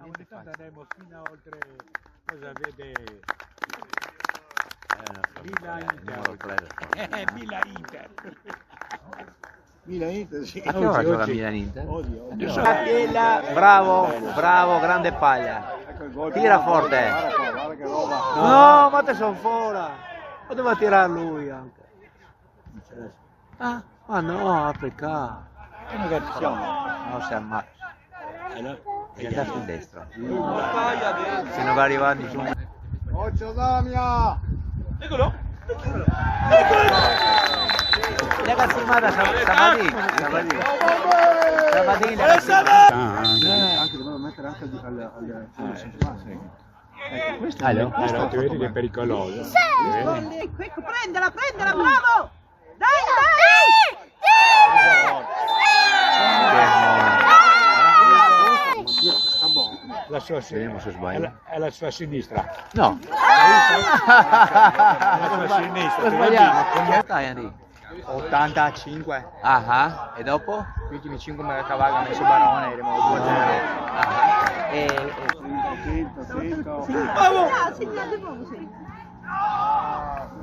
ogni tanto andremo fino a oltre, cosa vede, Milan Inter. Milan Inter. Milan Inter, sì. A che ora gioca Milan Inter? Bravo, bravo, grande paglia. Tira forte. Guarda che roba. No, ma te sono fuori. Poteva tirare lui anche. Ah, ma no, peccato. Che negazione. No, si ammazza. È andato in destra. Se non va arrivando giù. Occhio Damia! Ragazzi, ma da Sabadini. Anche dovevo mettere anche al ecco, questo Allora, tu vedi che è pericoloso. Ecco, prendela, bravo! Dai! La sua Vediamo se sbaglio. è la sua sinistra. No. La sua sinistra. Ho sbagliato. Che stai, Andy? 85. Ah, e dopo? Gli ultimi 5 me la cavalca, ha messo Barone, ero 2-0.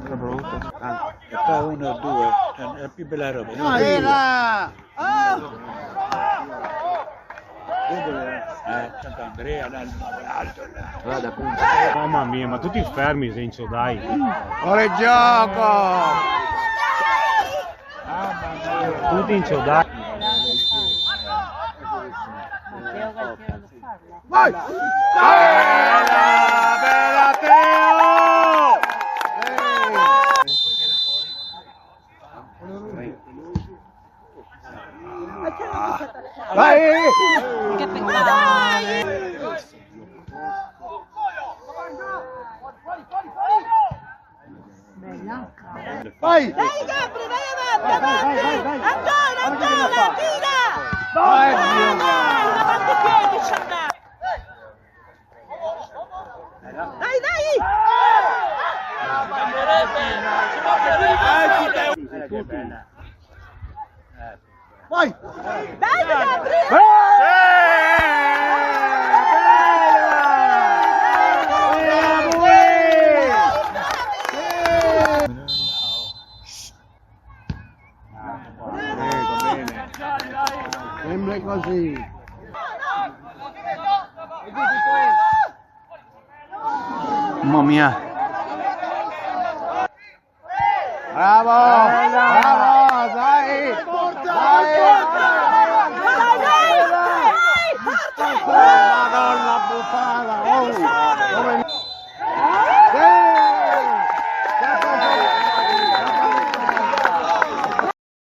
Era brutto. E poi 1 o 2. È la più bella roba. Sant'Andrea, l'alto. Guarda, punta. Mamma mia, ma tutti fermi, Sencio, dai. Ora gioco! Tutti inciodati. Vai! Bella Teo! Vai! Che peccato! Vai! Dai Gabri, vai avanti! Ancora, tira! Vai! Davanti i piedi, Sciannà! Dai! Vai! Dai Gabri! Sempre così. Mamma mia. Bravo! Bravo! Dai! Dai!